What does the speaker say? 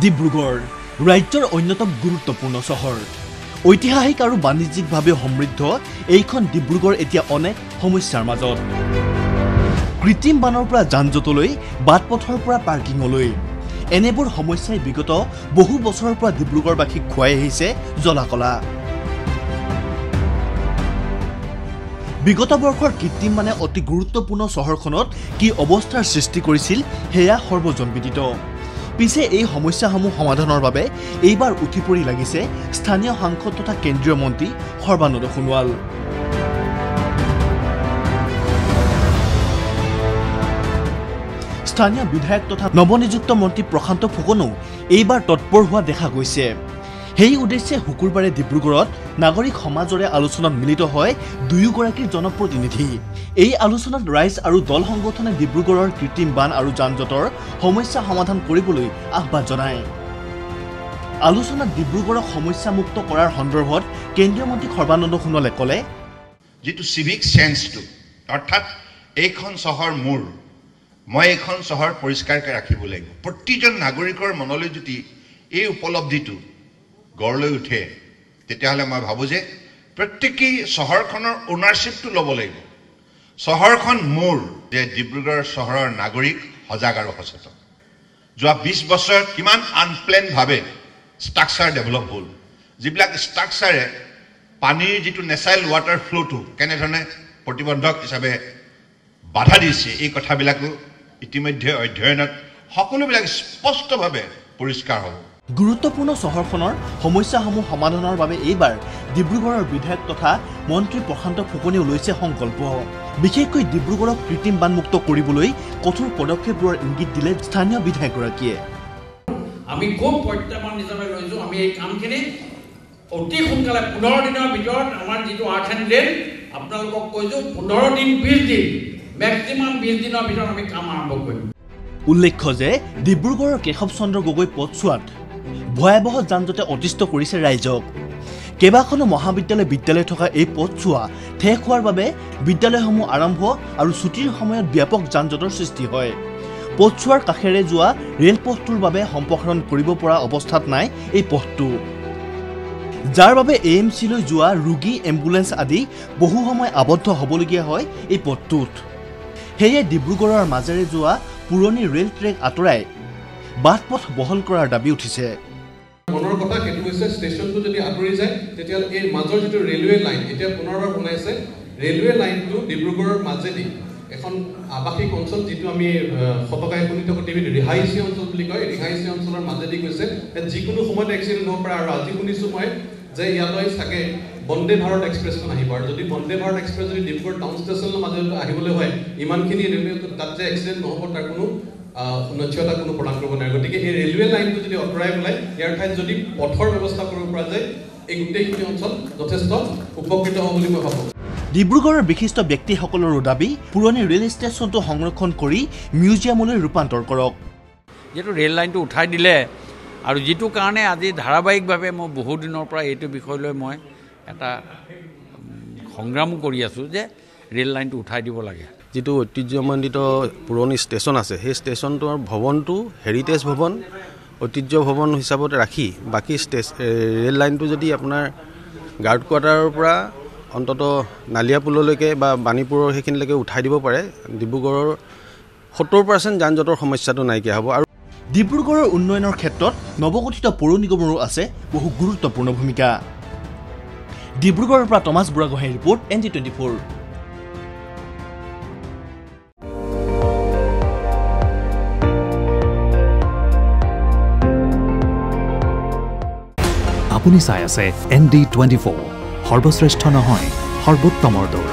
ডিব্ৰুগড় ৰাজ্যৰ অন্যতম গুৰুত্বপূৰ্ণ চহৰ ঐতিহাসিক আৰু বাণিজ্যিকভাৱে সমৃদ্ধ এইখন ডিব্ৰুগড় এতিয়া অনেক সমস্যাৰ মাজত কৃত্ৰিম বানৰ পৰা যানজঁটলৈ বাটপথৰ পৰা পাৰ্কিংলৈ এনেবোৰ সমস্যাই বিগত বহু বছৰৰ পৰা ডিব্ৰুগড়বাসীক খুৱাই আহিছে জলাকলা বিগত বৰ্ষৰ কৃত্ৰিম মানে অতি গুৰুত্বপূৰ্ণ চহৰখনত কি অৱস্থাৰ সৃষ্টি কৰিছিল হেয়া সৰ্বজনবিদিত পিছে এই সমস্যাসমূহ সমাধানৰ বাবে এইবাৰ উঠি পৰি লাগিছে স্থানীয় সাংসদ তথা কেন্দ্ৰীয় মন্ত্ৰী সৰ্বানন্দ সোণোৱাল স্থানীয় বিধায়ক তথা নৱনিযুক্ত মন্ত্ৰী প্ৰশান্ত ফুকনো এইবাৰ তৎপৰ হোৱা দেখা গৈছে সেই উদ্দেশ্যে শুকুৰবাৰে ডিব্ৰুগড়ত নাগৰিক সমাজৰে আলোচনাত মিলিত হয় দুয়োগৰাকীৰ জনপ্ৰতিনিধি এই আলোচনাত ৰাইজ আৰু দল সংগঠনে ডিব্ৰুগড়ৰ কৃত্ৰিম বান আৰু যানজঁটৰ সমস্যা সমাধান কৰিবলৈ আহ্বান জনায় আলোচনাত ডিব্ৰুগড়ক সমস্যামুক্ত কৰাৰ সন্দৰ্ভত কেন্দ্ৰীয় মন্ত্ৰী সৰ্বানন্দ সোণোৱালে ক'লে যেটো সিভিক সেন্সটো অৰ্থাৎ এইখন চহৰ মোৰ মই এইখন চহৰ পৰিষ্কাৰকৈ ৰাখিব লাগিব প্ৰতিজন নাগৰিকৰ মনলৈ যদি এই উপলব্ধিটো গড়লৈ উঠে তেতিয়াহ'লে মই ভাবো যে প্ৰত্যেকই চহৰখনৰ ওনাৰশ্বিপটো ল'ব লাগিব চহৰখন মোৰ যে ডিব্ৰুগড় চহৰৰ নাগৰিক সজাগ আৰু সচেতন যোৱা 20 বছৰত কিমান আনপ্লেন ভাৱে ষ্ট্ৰাকচাৰ ডেভেলপ হ'ল যিবিলাক ষ্ট্ৰাকচাৰে পানীৰ যিটো নেচাৰেল ৱাটাৰ ফ্লোটো কেনেধৰণে প্ৰতিবন্ধক হিচাপে বাধা দিছে এই কথাবিলাকো ইতিমধ্যে অধ্যয়নত সকলোবিলাক স্পষ্টভাৱে পৰিষ্কাৰ হ'ব গুৰুত্বপূৰ্ণ চহৰখনৰ সমস্যাসমূহ সমাধানৰ বাবে এইবাৰ ডিব্ৰুগড়ৰ বিধায়ক তথা মন্ত্ৰী প্ৰশান্ত ফুকনেও লৈছে সংকল্প বিশেষকৈ ডিব্ৰুগড়ক কৃত্ৰিম বানমুক্ত কৰিবলৈ কঠোৰ পদক্ষেপ লোৱাৰ ইংগিত দিলে স্থানীয় বিধায়কগৰাকীয়ে আমি খুব প্ৰত্যাহ্বান হিচাপে লৈছো আমি এই কামখিনি অতি সোনকালে 15 দিনৰ ভিতৰত আমাৰ যিটো আৰ্ট ৰেল আপোনালোকক কৈছো 15 দিন 20 দিন মেক্সিমাম 20 দিনৰ ভিতৰত আমি কাম আৰম্ভ কৰিম উল্লেখ্য যে ডিব্ৰুগড়ৰ কেশৱ চন্দ্ৰ গগৈ পথছোৱাত ভয়াবহ যানজঁটে অতিষ্ঠ কৰিছে ৰাইজক কেইবাখনো মহাবিদ্যালয় বিদ্যালয় থকা এই পথছোৱা ঠেক হোৱাৰ বাবে বিদ্যালয়সমূহ আৰম্ভ আৰু ছুটিৰ সময়ত ব্যাপক যানজঁটৰ সৃষ্টি হয় পথছোৱাৰ কাষেৰে যোৱা ৰেলপথটোৰ বাবে সম্প্ৰসাৰণ কৰিব পৰা অৱস্থাত নাই এই পথটো যাৰ বাবে এএমচিলৈ যোৱা ৰোগী এম্বুলেন্স আদি বহু সময় আবদ্ধ হ'বলগীয়া হয় এই পথটোত সেয়ে ডিব্ৰুগড়ৰ মাজেৰে যোৱা পুৰণি ৰেল ট্ৰেক আঁতৰাই বাটপথ বহল কৰাৰ দাবী উঠিছে মনৰ কথা কেটো হৈছে ষ্টেচনটো যদি আঁতৰি যায় তেতিয়া এই মাজৰ যেটো ৰেলৱে লাইন এতিয়া পুনৰবাৰ বনাইছে ৰেলৱে লাইনটো ডিব্ৰুগড়ৰ মাজেদি এখন আবাসিক অঞ্চল যেটো আমি শতকায় কোনিত কটিবি ৰিহাইছি অঞ্চল বুলি কয় ৰিহাইছি অঞ্চলৰ মাজেদি গৈছে যিকোনো সময়ত এক্সিডেন্ট হ'ব পাৰে আৰু আজি শুনিছো মই যে ইয়ালৈ থাকে বন্দে ভাৰত এক্সপ্ৰেছখন আহিব আৰু যদি বন্দে ভাৰত এক্সপ্ৰেছ যদি ডিব্ৰুগড় টাউন ষ্টেচনৰ মাজেদি আহিবলৈ হয় ইমানখিনি ৰেলৱে তাত যে এক্সিডেন্ট নহ'ব তাৰ কোনো নিশ্চয়তা কোনো প্ৰদান কৰিব নোৱাৰে গতিকে এই ৰেলৱে লাইনটো যদি অঁতৰাই পেলাই ইয়াৰ ঠাইত যদি পথৰ ব্যৱস্থা কৰিব পৰা যায় এই গোটেইখিনি অঞ্চল যথেষ্ট উপকৃত হ'ব বুলি মই ভাবোঁ ডিব্ৰুগড়ৰ বিশিষ্ট ব্যক্তিসকলৰো দাবী পুৰণি ৰেল ষ্টেচনটো সংৰক্ষণ কৰি মিউজিয়ামলৈ ৰূপান্তৰ কৰক যেটো ৰেল লাইনটো উঠাই দিলে আৰু যেটো কাৰণে আজি ধাৰাবাহিকভাৱে মই বহু দিনৰ পৰা এইটো বিষয় লৈ মই এটা সংগ্ৰাম কৰি আছো যে ৰেল লাইনটো উঠাই দিব লাগে যেটো ঐতিহ্যমণ্ডিত পুৰণি ষ্টেচন আছে সেই ষ্টেচনটোৰ ভৱনটো হেৰিটেজ ভৱন ঐতিহ্য ভৱন হিচাপত ৰাখি বাকি ৰেল লাইনটো যদি আপোনাৰ গাৰ্ড কোৱাৰ্টাৰৰ পৰা অন্তত নালিয়াপুললৈকে বা বাণীপুৰৰ সেইখিনিলৈকে উঠাই দিব পাৰে ডিব্ৰুগড়ৰ 70% যানজঁটৰ সমস্যাটো নাইকিয়া হ'ব আৰু ডিব্ৰুগড়ৰ উন্নয়নৰ ক্ষেত্ৰত নৱগঠিত পৌৰ নিগমৰো আছে বহু গুৰুত্বপূৰ্ণ ভূমিকা ডিব্ৰুগড়ৰ পৰা টমাছ বুঢ়াগোহাঁইৰ ৰিপৰ্ট ND24 আপুনি চাই আছে ND24 সৰ্বশ্ৰেষ্ঠ নহয় সৰ্বোত্তমৰ দৌৰ